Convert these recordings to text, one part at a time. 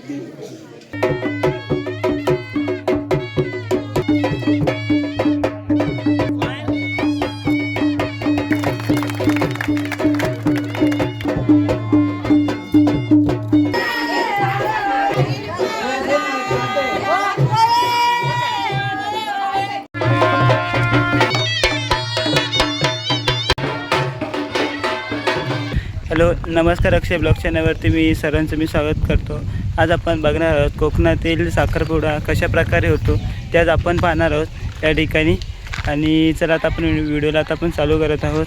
Hello नमस्कार, अक्षय blog चॅनलवरती सर्वांचं स्वागत करतो। आज आपण बघणार आहोत कोकणातील साखरपुडा कशा प्रकारे होतो ते आज आपण पाहणार आहोत या ठिकाणी। आणि चला आता आपण व्हिडिओला आता आपण चालू करत आहोत।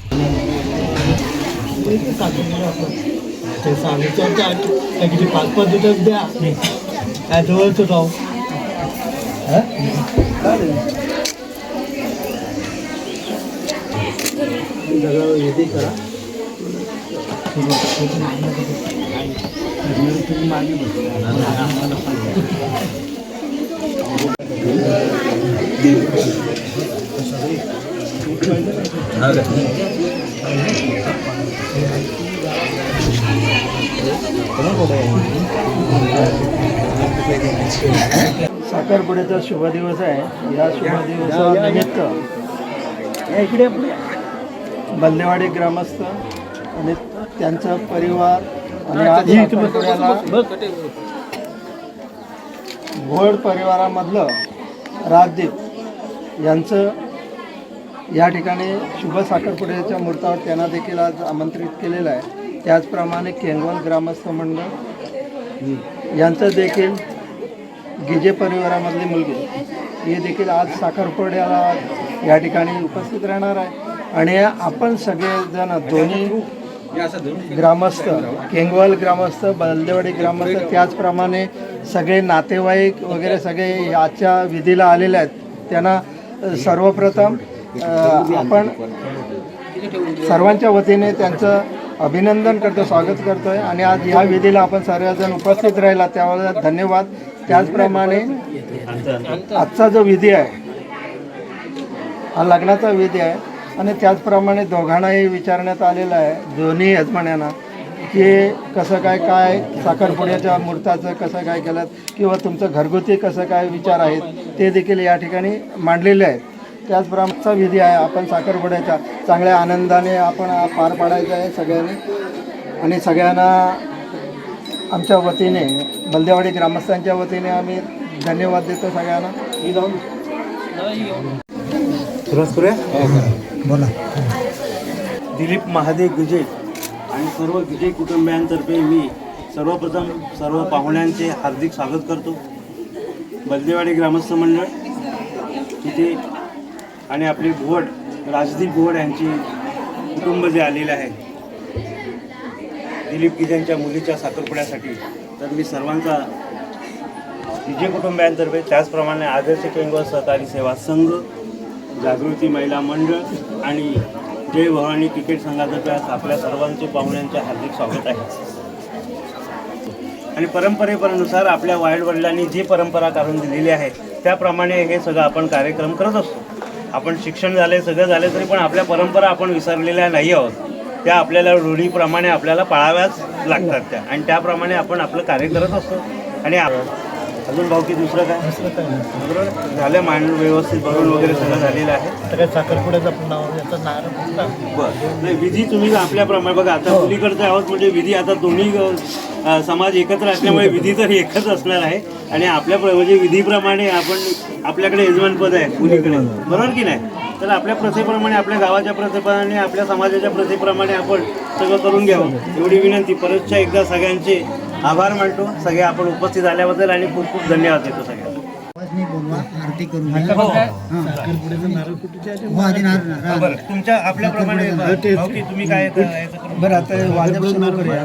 साखरपुड्याचा शुभ दिवस आहे। या शुभ दिवसानिमित्त इकडे बल्देवाडी ग्रामस्थ आणि त्यांचा परिवार आणि आज साखरपुड्याला घोड परिवारामधलं राजदीप यांचं या ठिकाणी शुभ साखरपुड्याच्या मुहूर्तावर त्यांना देखील आज आमंत्रित केलेलं आहे। त्याचप्रमाणे केंगवल ग्रामस्थ मंडळ यांचं देखील गिजे परिवारामधली मुलगी ही देखील आज साखरपुड्याला या ठिकाणी उपस्थित राहणार आहे। आणि आपण सगळेजण दोन्ही ग्रामस्थ, केंगवल ग्रामस्थ, बल्देवाडी ग्रामस्थ, त्याचप्रमाणे सगळे नातेवाईक वगैरे सगळे आजच्या विधीला आलेले आहेत। त्यांना सर्वप्रथम आपण सर्वांच्या वतीने त्यांचं अभिनंदन करतो, स्वागत करतो आहे। आणि आज या विधीला आपण सर्वजण उपस्थित राहिला त्याबद्दल धन्यवाद। त्याचप्रमाणे आजचा जो विधी आहे हा लग्नाचा विधी आहे आणि त्याचप्रमाणे दोघांनाही विचारण्यात आलेलं आहे, दोन्ही यजमान्यांना, की कसं काय साखरपुड्याच्या मुहूर्ताचं कसं काय केलं किंवा तुमचं घरगुती कसं काय विचार आहेत ते देखील या ठिकाणी मांडलेले आहेत। त्याचप्रमाणेचा विधी आहे, आपण साखरपुड्याच्या चांगल्या आनंदाने आपण पार पाडायचा आहे सगळ्यांनी। आणि सगळ्यांना आमच्या वतीने, बल्देवाडी ग्रामस्थांच्या वतीने आम्ही धन्यवाद देतो सगळ्यांना। बोला। दिलीप महादेव गिजे आणि सर्व गिजे कुटुंबियांतर्फे मी सर्वप्रथम सर्व पाहुण्यांचे हार्दिक स्वागत करतो। बल्देवाडी ग्रामस्थ मंडळ तिथे आणि आपले घोड राजदीप घोड यांची कुटुंब जे आलेले आहे दिलीप गिजेंच्या मुलीच्या साखरपुड्यासाठी, तर मी सर्वांचा गिजे कुटुंबियांतर्फे, त्याचप्रमाणे आदर्श केंगवल सहकारी सेवा संघ, जागृती महिला मंडळ आणि जय भवानी क्रिकेट संघातर्फे आपल्या सर्वांचे पाहुण्यांचे हार्दिक स्वागत आहे। आणि परंपरेनुसार आपल्या वडिलांनी जी परंपरा काढून दिलेली आहे त्याप्रमाणे हे सगळं आपण कार्यक्रम करत असतो। आपण शिक्षण झाले, सगळं झाले, तरी पण आपल्या परंपरा आपण विसरलेल्या नाही आहोत। त्या आपल्याला रूढीप्रमाणे आपल्याला पाळाव्याच लागतात त्या, आणि त्याप्रमाणे आपण आपलं कार्य करत असतो। आणि अजून भाऊ की दुसरं काय बरोबर झालं, मांडून व्यवस्थित भरून वगैरे सगळं झालेलं आहे। सगळ्या साखरपुड्याचं आपण नाव याचं बरं नाही विधी तुम्ही आपल्याप्रमाणे बघा, आता मुलीकडचं आहोत म्हणजे विधी आता दोन्ही समाज एकत्र असल्यामुळे विधी तर एकच असणार आहे। आणि आपल्या म्हणजे विधीप्रमाणे आपण आपल्याकडे यजमानपद आहे मुलीकडे, बरोबर की नाही? तर आपल्या प्रथेप्रमाणे, आपल्या गावाच्या प्रथेप्रमाणे, आपल्या समाजाच्या प्रथेप्रमाणे आपण सगळं करून घ्यावं एवढी विनंती। परतच्या एकदा सगळ्यांचे आभार मानतो, सगळे आपण उपस्थित आल्याबद्दल, आणि खूप खूप धन्यवाद देतो सगळ्यांना। आरती करून तुमच्या आपल्याप्रमाणे तुम्ही काय बरं आता वाजव सुरू करूया।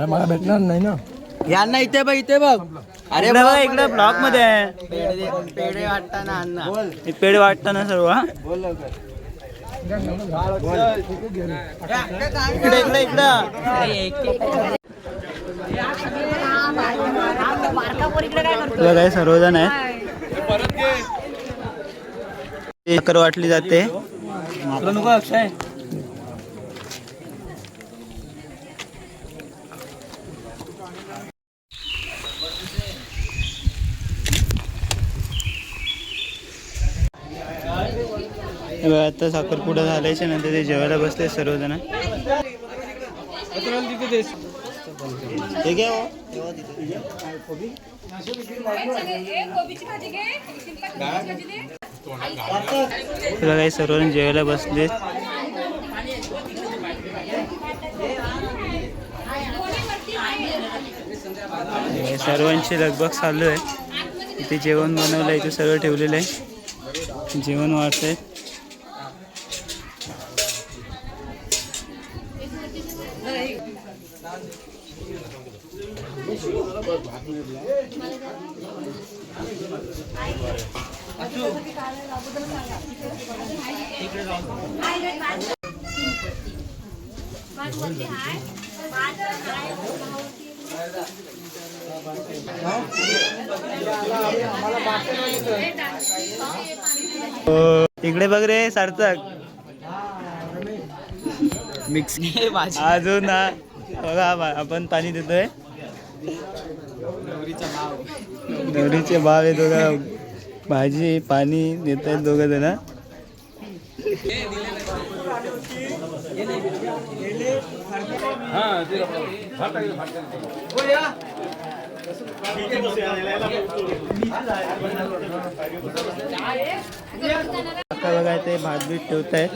मला भेटणार नाही ना. यांना इथे बघ, इथे बघ. अरे बघा इकडे ब्लॉक मध्ये आहे. पेढे वाटताना अण्णा हे पेढे वाटताना सर्व हा? इकडे इकडे इकडे बघा सर्वजण आहेत. साखर वाटली जाते. आता साखरपुडा झाल्याच्या नंतर ते जेवायला बसले सर्वजण. हे घ्या हो. तुला काही सर्वजण जेवायला बसले. सर्वांची लगबग चालू आहे. इथे जेवण बनवलं आहे, इथे सर्व ठेवलेलं आहे. जेवण वाढतंय. इकडे बघ रे सार्थक. मिक्स अजून ना बघा आपण पाणी देतोय. नवरीचे भाव आहे दोघं. भाजी पाणी देत आहेत दोघं जण. आता बघा ते भात बीत ठेवत आहेत.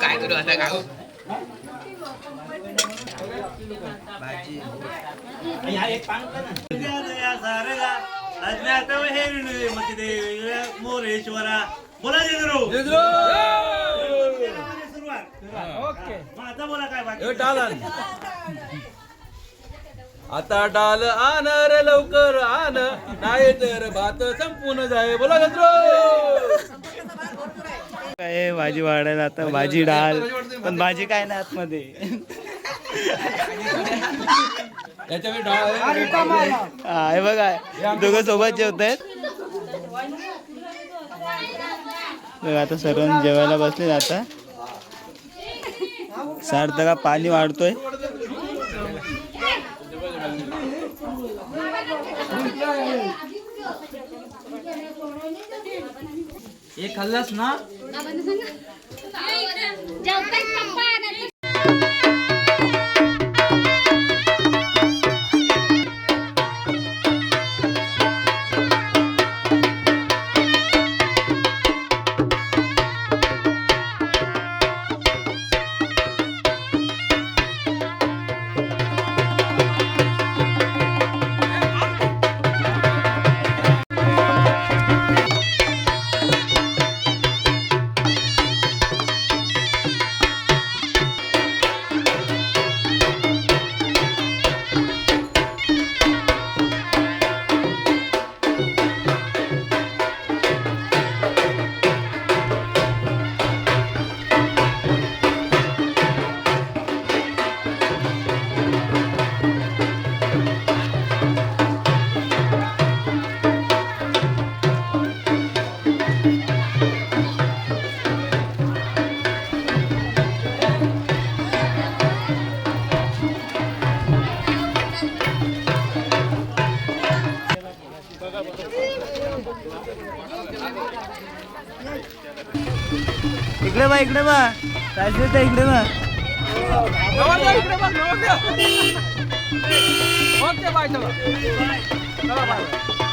काय करू आता गाव मोरेश्वरा बोला आता बोला काय बाकी. आता डाल आण रे लवकर आण, नाही तर भात संपून जाय. बोला काय भाजी वाढायला आता भाजी डाळ, पण भाजी काय नाही आतमध्ये. हा हे बघा दोघं सोबत जेवत आहेत. बघा आता सर्व जेवायला बसले. आता सार्थक का पाणी वाढतोय. एक खाल्लास ना. इकडे बा इकडे बा राजवीर इकडे बा. इकडे बघ.